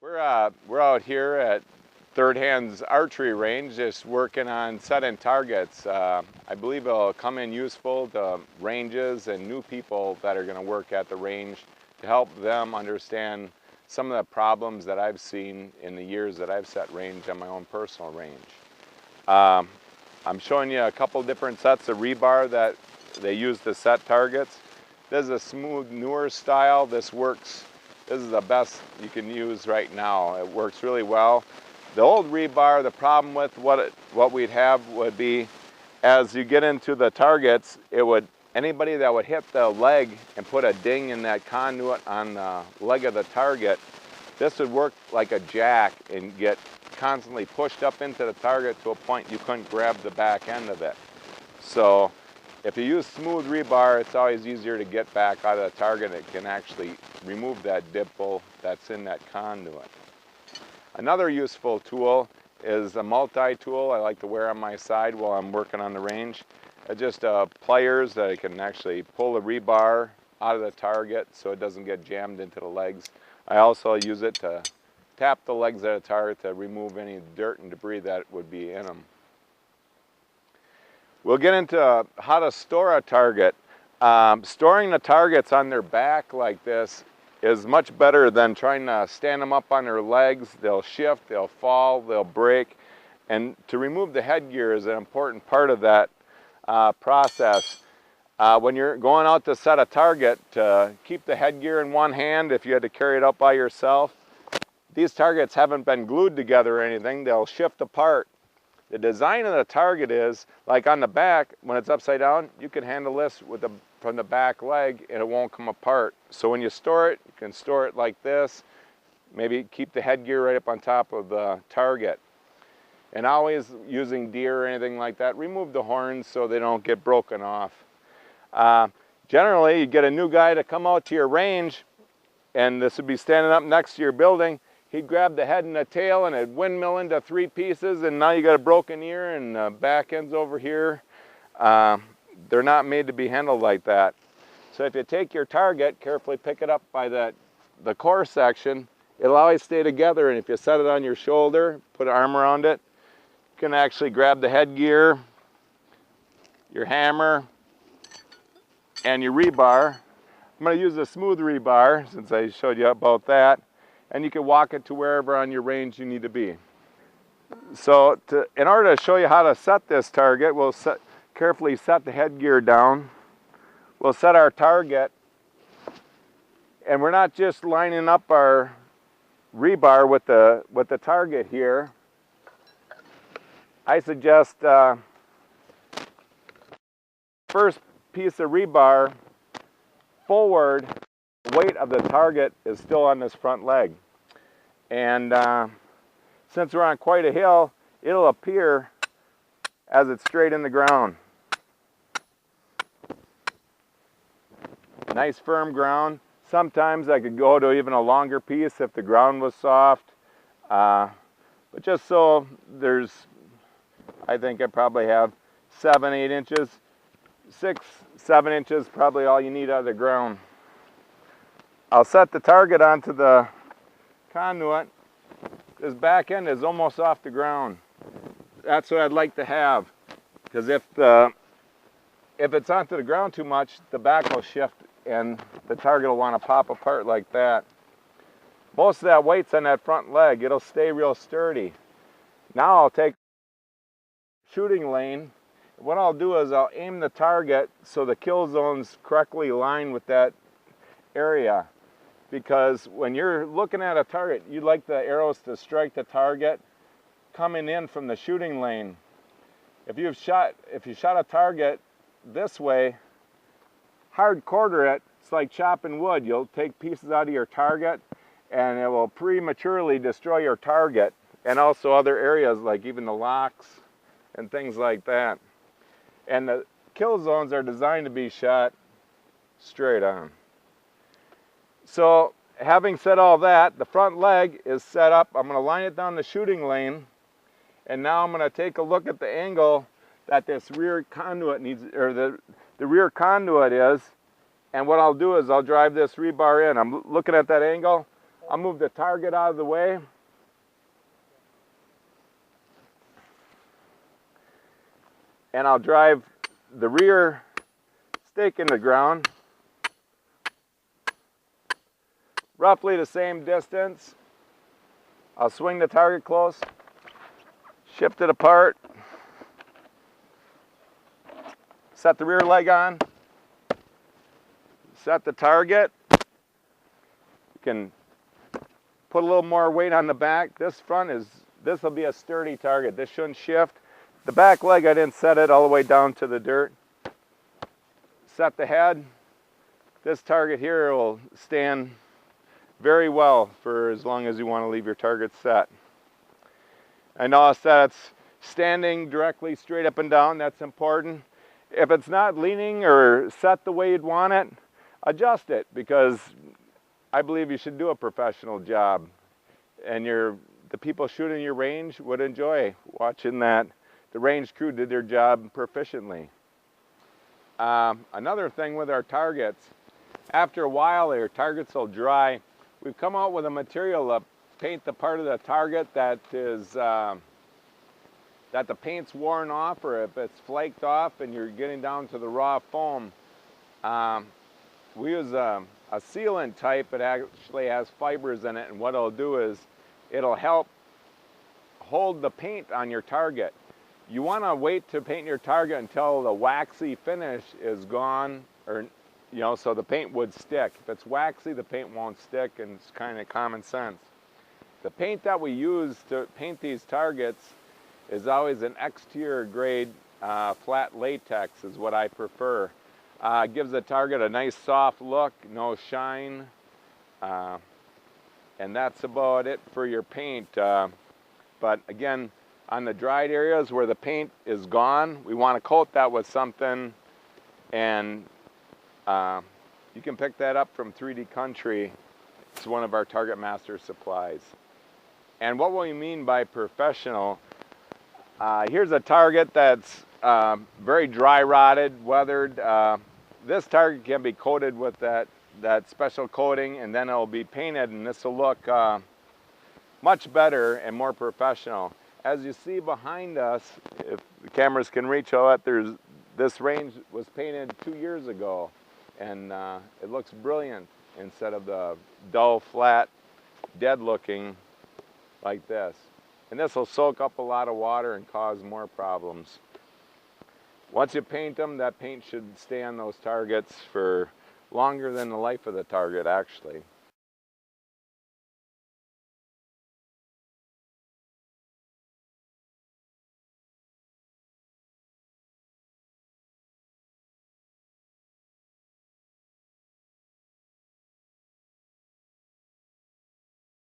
We're out here at Third Hand's archery range, just working on setting targets. I believe it'll come in useful to ranges and new people that are going to work at the range to help them understand some of the problems that I've seen in the years that I've set range on my own personal range. I'm showing you a couple different sets of rebar that they use to set targets. This is a smooth, newer style. This works. This is the best you can use right now. It works really well. The old rebar, the problem with what we'd have would be, as you get into the targets, anybody that would hit the leg and put a ding in that conduit on the leg of the target, this would work like a jack and get constantly pushed up into the target to a point you couldn't grab the back end of it. So if you use smooth rebar, it's always easier to get back out of the target. It can actually remove that dimple that's in that conduit. Another useful tool is a multi-tool I like to wear on my side while I'm working on the range. It's just pliers that I can actually pull the rebar out of the target so it doesn't get jammed into the legs. I also use it to tap the legs of the target to remove any dirt and debris that would be in them. We'll get into how to store a target. Storing the targets on their back like this is much better than trying to stand them up on their legs. They'll shift, they'll fall, they'll break. And to remove the headgear is an important part of that process. When you're going out to set a target, keep the headgear in one hand if you had to carry it up by yourself. These targets haven't been glued together or anything. They'll shift apart. The design of the target is, like on the back, when it's upside down, you can handle this from the back leg and it won't come apart. So when you store it, you can store it like this. Maybe keep the headgear right up on top of the target. And always using deer or anything like that, remove the horns so they don't get broken off. Generally, you get a new guy to come out to your range, and this would be standing up next to your building. He'd grab the head and the tail and it'd windmill into 3 pieces, and now you got a broken ear and the back end's over here. They're not made to be handled like that. So if you take your target, carefully pick it up by the core section, it'll always stay together. And if you set it on your shoulder, put an arm around it, you can actually grab the headgear, your hammer, and your rebar. I'm going to use a smooth rebar since I showed you about that. And you can walk it to wherever on your range you need to be. So in order to show you how to set this target, we'll carefully set the headgear down. We'll set our target, and we're not just lining up our rebar with the target here. I suggest first piece of rebar forward. The weight of the target is still on this front leg, and since we're on quite a hill, it'll appear as it's straight in the ground. Nice firm ground. Sometimes I could go to even a longer piece if the ground was soft, but just so I think I probably have 7-8 inches, 6-7 inches, probably all you need out of the ground. I'll set the target onto the conduit. This back end is almost off the ground. That's what I'd like to have, because if it's onto the ground too much, the back will shift and the target will want to pop apart like that. Most of that weight's on that front leg. It'll stay real sturdy. Now I'll take shooting lane. What I'll do is I'll aim the target so the kill zone's correctly aligned with that area. Because when you're looking at a target, you'd like the arrows to strike the target coming in from the shooting lane. If you shot a target this way, hard quarter it, it's like chopping wood. You'll take pieces out of your target and it will prematurely destroy your target, and also other areas like even the locks and things like that. And the kill zones are designed to be shot straight on. So having said all that, the front leg is set up. I'm going to line it down the shooting lane, and now I'm going to take a look at the angle that this rear conduit needs, or the rear conduit is. And what I'll do is I'll drive this rebar in. I'm looking at that angle. I'll move the target out of the way. And I'll drive the rear stake in the ground, roughly the same distance. I'll swing the target close, shift it apart, set the rear leg on, set the target. You can put a little more weight on the back. This will be a sturdy target. This shouldn't shift. The back leg, I didn't set it all the way down to the dirt. Set the head. This target here will stand very well for as long as you want to leave your target set. I notice that it's standing directly straight up and down. That's important. If it's not leaning or set the way you'd want it, adjust it, because I believe you should do a professional job, and the people shooting your range would enjoy watching that the range crew did their job proficiently. Another thing with our targets, after a while your targets will dry. We've come out with a material to paint the part of the target that the paint's worn off, or if it's flaked off and you're getting down to the raw foam. We use a sealant type. It actually has fibers in it, and what it'll do is it'll help hold the paint on your target. You want to wait to paint your target until the waxy finish is gone, or so the paint would stick. If it's waxy, the paint won't stick, and it's kind of common sense. The paint that we use to paint these targets is always an exterior grade flat latex is what I prefer. It gives the target a nice soft look, no shine, and that's about it for your paint. But again, on the dried areas where the paint is gone, we want to coat that with something, and you can pick that up from 3D Country. It's one of our Target Master supplies. And what we mean by professional, here's a target that's very dry rotted, weathered. This target can be coated with that special coating, and then it'll be painted, and this will look much better and more professional. As you see behind us, if the cameras can reach all that, this range was painted 2 years ago, and it looks brilliant instead of the dull, flat, dead looking like this. And this will soak up a lot of water and cause more problems. Once you paint them, that paint should stay on those targets for longer than the life of the target, actually.